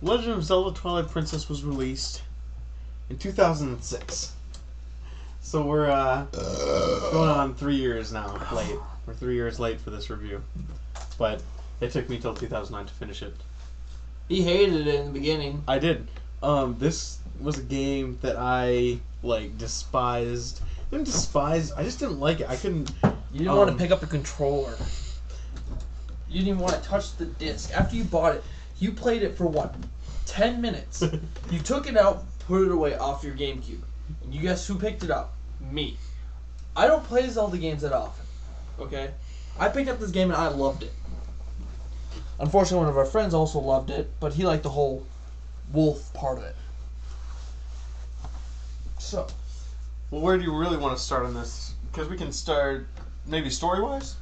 Legend of Zelda Twilight Princess was released in 2006. So we're going on 3 years now late. We're 3 years late for this review. But it took me till 2009 to finish it. He hated it in the beginning. I did. This was a game that I, despised. I didn't despise, I just didn't like it. I couldn't... You didn't want to pick up the controller. You didn't even want to touch the disc. After you bought it, you played it for, 10 minutes. You took it out, put it away off your GameCube. And you guess who picked it up? Me. I don't play Zelda games that often. Okay? I picked up this game and I loved it. Unfortunately, one of our friends also loved it, but he liked the whole wolf part of it. So. Well, where do you really want to start on this? Because we can start maybe story-wise?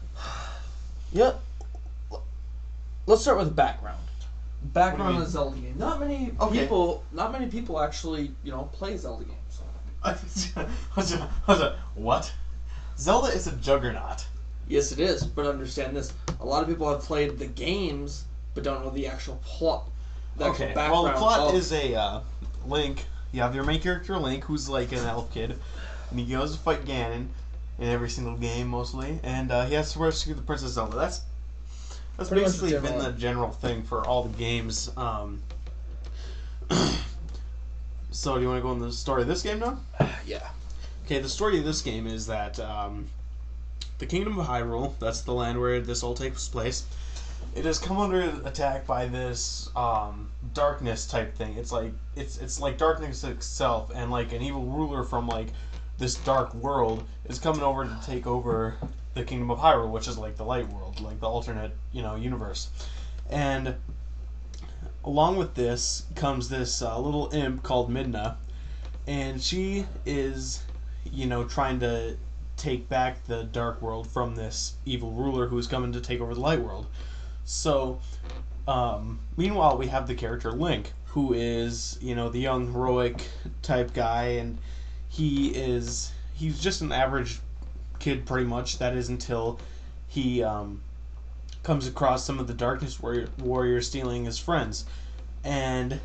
Yeah. Let's start with the background. Background of the Zelda game. Not many people actually, play Zelda games. What? Zelda is a juggernaut. Yes, it is, but understand this. A lot of people have played the games, but don't know the actual plot. Okay, well, the plot is a Link. You have your main character, Link, who's like an elf kid, and he goes to fight Ganon in every single game, mostly, and he has to rescue the Princess Zelda. That's basically been the general thing for all the games. So, do you want to go on the story of this game now? Yeah. Okay, the story of this game is that the Kingdom of Hyrule, that's the land where this all takes place, it has come under attack by this darkness type thing. It's like darkness itself, and like an evil ruler from this dark world is coming over to take over the Kingdom of Hyrule, which is like the light world, like the alternate, universe. And along with this comes this little imp called Midna, and she is, trying to take back the dark world from this evil ruler who is coming to take over the light world. So, meanwhile, we have the character Link, who is, the young heroic type guy, and he's just an average kid, pretty much. That is until he comes across some of the darkness warriors stealing his friends, and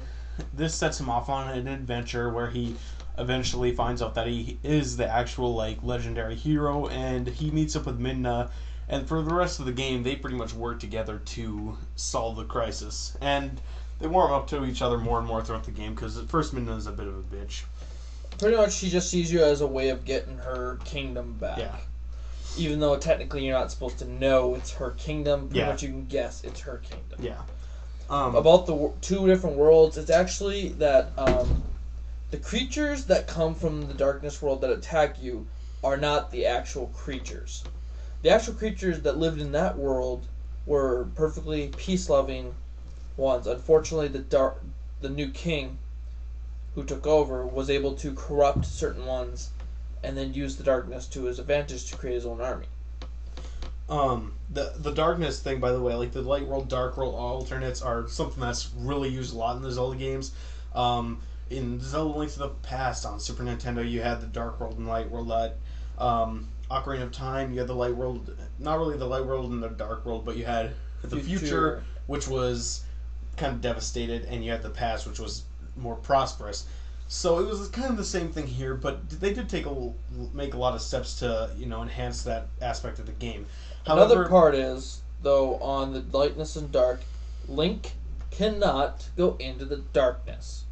this sets him off on an adventure where he eventually finds out that he is the actual legendary hero, and he meets up with Midna, and for the rest of the game they pretty much work together to solve the crisis, and they warm up to each other more and more throughout the game, because at first Midna is a bit of a bitch. Pretty much she just sees you as a way of getting her kingdom back. Yeah. Even though technically you're not supposed to know it's her kingdom, pretty Yeah. much you can guess it's her kingdom. Yeah. About the two different worlds, it's actually that the creatures that come from the darkness world that attack you are not the actual creatures. The actual creatures that lived in that world were perfectly peace-loving ones. Unfortunately, the new king who took over was able to corrupt certain ones and then use the darkness to his advantage to create his own army. The darkness thing, by the way, the light world, dark world alternates are something that's really used a lot in the Zelda games. In Zelda Link to the Past on Super Nintendo, you had the dark world and light world. Ocarina of Time, you had the light world, not really the light world and the dark world, but you had the future, which was kind of devastated, and you had the past, which was more prosperous. So it was kind of the same thing here, but they did make a lot of steps to enhance that aspect of the game. Another part is, though, on the lightness and dark, Link cannot go into the darkness.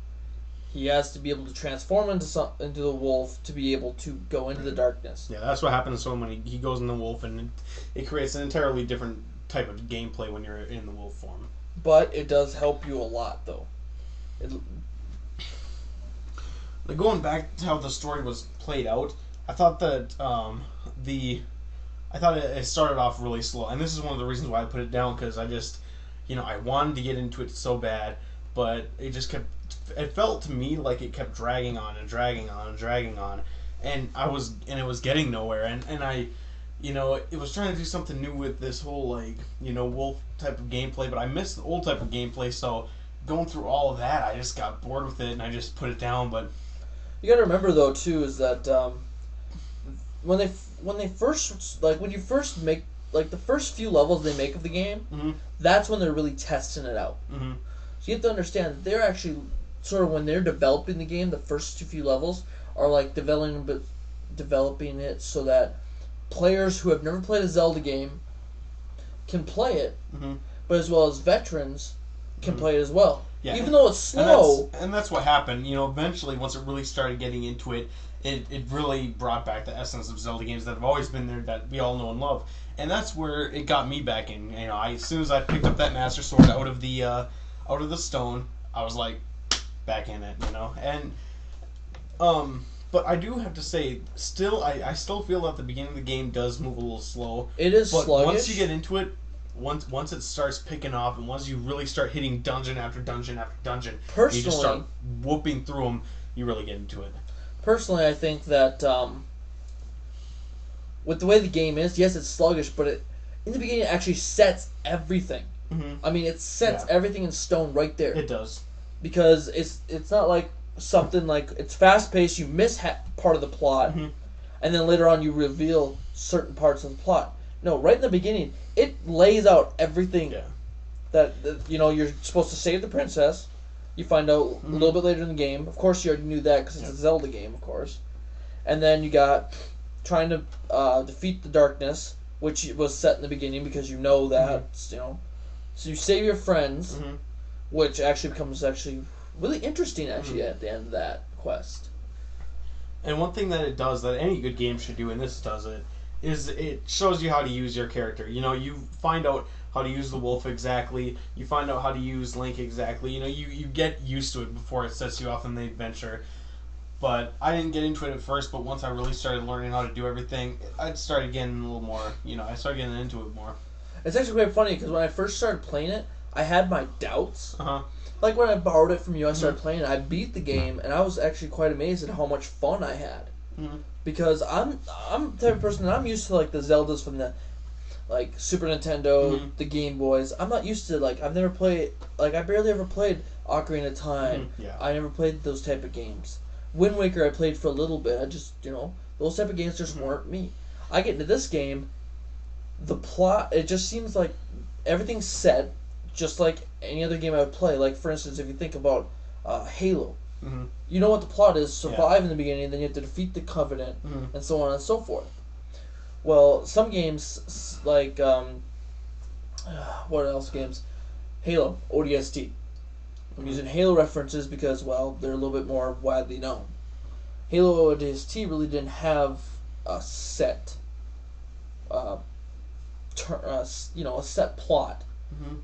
He has to be able to transform into the wolf to be able to go into the darkness. Yeah, that's what happens when he goes in the wolf, and it creates an entirely different type of gameplay when you're in the wolf form. But it does help you a lot, though. Going back to how the story was played out, I thought that it started off really slow, and this is one of the reasons why I put it down, because I just, I wanted to get into it so bad, but it just kept. It felt to me like it kept dragging on and dragging on and dragging on, and it was getting nowhere, and I, it was trying to do something new with this whole wolf type of gameplay, but I missed the old type of gameplay, so going through all of that, I just got bored with it, and I just put it down. But you got to remember though too is that when you first make the first few levels they make of the game, mm-hmm. that's when they're really testing it out. Mm-hmm. So you have to understand that they're actually sort of, when they're developing the game, the first few levels are like developing it so that players who have never played a Zelda game can play it, but as well as veterans can play it as well. Yeah, even though it's slow. And that's what happened. Eventually, once it really started getting into it, it really brought back the essence of Zelda games that have always been there, that we all know and love. And that's where it got me back in. As soon as I picked up that Master Sword out of the stone, I was like, back in it. And but I do have to say, still, I still feel that the beginning of the game does move a little slow. It is but sluggish. Once you get into it, once it starts picking off, and once you really start hitting dungeon after dungeon after dungeon, you just start whooping through them, you really get into it. Personally, I think that with the way the game is, yes, it's sluggish, but in the beginning it actually sets everything. I mean, it sets everything in stone right there. It does. Because it's not like something like, it's fast paced, you miss part of the plot, and then later on you reveal certain parts of the plot. No, right in the beginning, it lays out everything that you're supposed to save the princess. You find out a little bit later in the game. Of course, you already knew that because it's a Zelda game, of course. And then you got trying to defeat the darkness, which was set in the beginning because you know that, So you save your friends, which actually becomes really interesting at the end of that quest. And one thing that it does, that any good game should do, and this does it, is it shows you how to use your character. You find out how to use the wolf exactly. You find out how to use Link exactly. You get used to it before it sets you off on the adventure. But I didn't get into it at first, but once I really started learning how to do everything, I started getting a little more, I started getting into it more. It's actually quite funny, because when I first started playing it, I had my doubts. Like when I borrowed it from you, I started playing it, I beat the game, and I was actually quite amazed at how much fun I had. Because I'm the type of person that I'm used to, like, the Zeldas from the Super Nintendo, the Game Boys. I'm not used to, I've never played, I barely ever played Ocarina of Time. I never played those type of games. Wind Waker I played for a little bit. I just, those type of games just weren't me. I get into this game, the plot, it just seems like everything's set just like any other game I would play. Like, for instance, if you think about Halo. You know what the plot is, survive in the beginning, then you have to defeat the Covenant, and so on and so forth. Well, some games, like, what else games? Halo, ODST. I'm using Halo references because, well, they're a little bit more widely known. Halo ODST really didn't have a set, a set plot.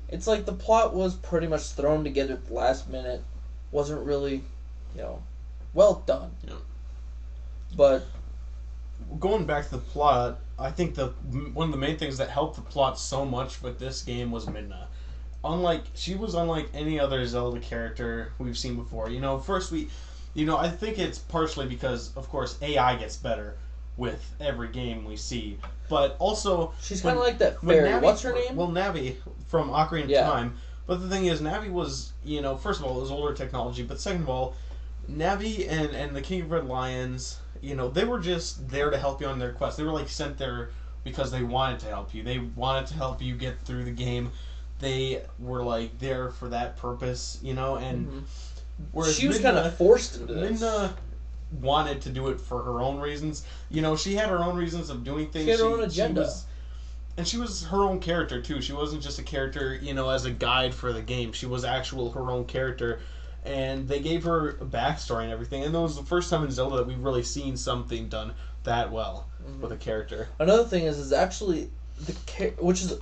It's like the plot was pretty much thrown together at the last minute. Wasn't really, well done. But going back to the plot, I think one of the main things that helped the plot so much with this game was Midna. She was unlike any other Zelda character we've seen before. First I think it's partially because, of course, AI gets better with every game we see. But also, she's kind of like that fairy. What's her name? Well, Navi from Ocarina of Time. But the thing is, Navi was, first of all, it was older technology, but second of all, Navi and the King of Red Lions, they were just there to help you on their quest. They were, sent there because they wanted to help you. They wanted to help you get through the game. They were, there for that purpose, and whereas she was kind of forced into this. Midna wanted to do it for her own reasons. She had her own reasons of doing things. She had her own agenda. And she was her own character, too. She wasn't just a character, as a guide for the game. She was her own character. And they gave her a backstory and everything. And that was the first time in Zelda that we've really seen something done that well with a character. Another thing is actually, which is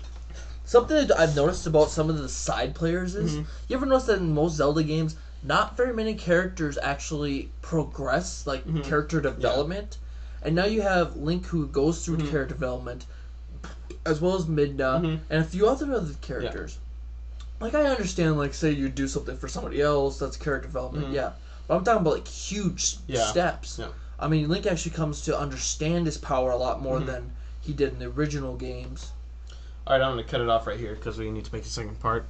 something that I've noticed about some of the side players is, you ever notice that in most Zelda games, not very many characters actually progress, character development. And now you have Link, who goes through character development, as well as Midna, and a few other characters. I understand, say you do something for somebody else, that's character development, but I'm talking about, huge steps. I mean, Link actually comes to understand his power a lot more than he did in the original games. Alright, I'm going to cut it off right here, because we need to make a second part.